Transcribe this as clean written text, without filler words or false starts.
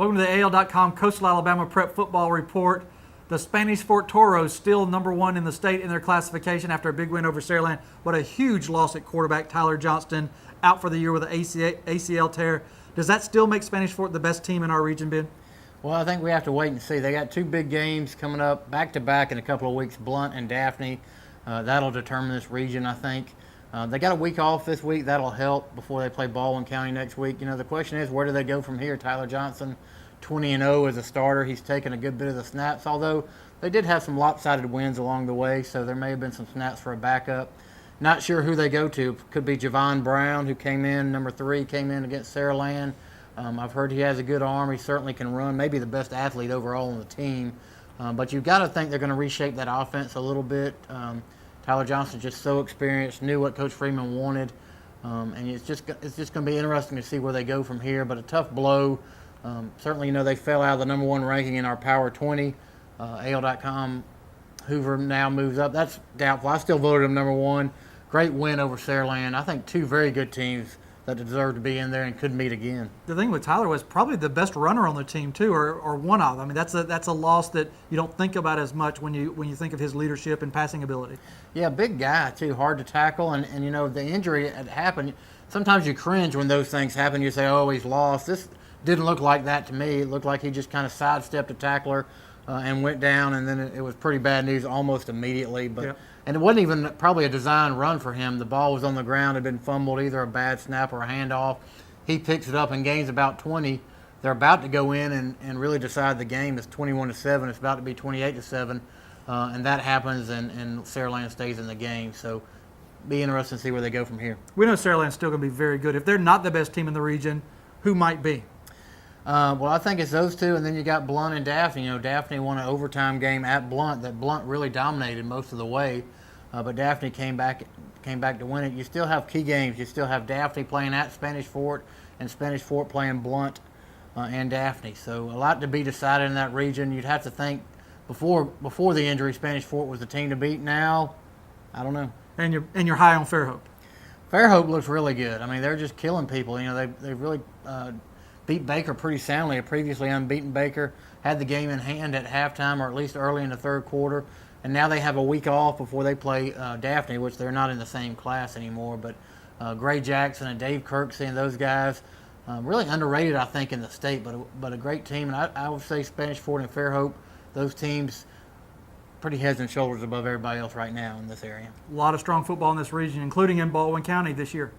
Welcome to the AL.com Coastal Alabama Prep Football Report. The Spanish Fort Toros still number one in the state in their classification after a big win over Saraland. What a huge loss at quarterback. Tyler Johnston out for the year with an ACL tear. Does that still make Spanish Fort the best team in our region, Ben? Well, I think we have to wait and see. They got two big games coming up back-to-back in a couple of weeks, Blunt and Daphne. That'll determine this region, I think. They got a week off this week. That'll help before they play Baldwin County next week. You know, the question is, where do they go from here? Tyler Johnston, 20-0 as a starter. He's taken a good bit of the snaps, although they did have some lopsided wins along the way, so there may have been some snaps for a backup. Not sure who they go to. Could be Javon Brown, who came in, number 3, came in against Saraland. I've heard he has a good arm. He certainly can run, maybe the best athlete overall on the team. But you've got to think they're going to reshape that offense a little bit. Tyler Johnston's just so experienced, knew what Coach Freeman wanted, and it's just going to be interesting to see where they go from here. But a tough blow. Certainly, you know, they fell out of the number 1 ranking in our Power 20. AL.com Hoover now moves up. That's doubtful. I still voted them number 1. Great win over Saraland. I think 2 very good teams that deserve to be in there and could meet again. The thing with Tyler was probably the best runner on the team too, or one of them. I mean, that's a loss that you don't think about as much when you think of his leadership and passing ability. Yeah, big guy too, hard to tackle, and you know, the injury had happened. Sometimes you cringe when those things happen. You say, oh, he's lost. This didn't look like that to me. It looked like he just kind of sidestepped a tackler and went down, and then it was pretty bad news almost immediately. But yep. And it wasn't even probably a design run for him. The ball was on the ground, had been fumbled, either a bad snap or a handoff. He picks it up and gains about 20. They're about to go in and really decide the game. It's 21-7. It's about to be 28-7. And that happens, and Saraland stays in the game. So be interesting to see where they go from here. We know Saraland's still going to be very good. If they're not the best team in the region, who might be? Well, I think it's those two, and then you got Blunt and Daphne. You know, Daphne won an overtime game at Blunt that Blunt really dominated most of the way, but Daphne came back to win it. You still have key games. You still have Daphne playing at Spanish Fort and Spanish Fort playing Blunt and Daphne. So a lot to be decided in that region. You'd have to think before the injury, Spanish Fort was the team to beat. Now, I don't know. And you're high on Fairhope. Fairhope looks really good. I mean, they're just killing people. You know, they really beat Baker pretty soundly. A previously unbeaten Baker had the game in hand at halftime, or at least early in the third quarter. And now they have a week off before they play Daphne, which they're not in the same class anymore. But Gray Jackson and Dave Kirksey and those guys, really underrated, I think, in the state, but a great team. And I would say Spanish Fort and Fairhope, those teams, pretty heads and shoulders above everybody else right now in this area. A lot of strong football in this region, including in Baldwin County this year.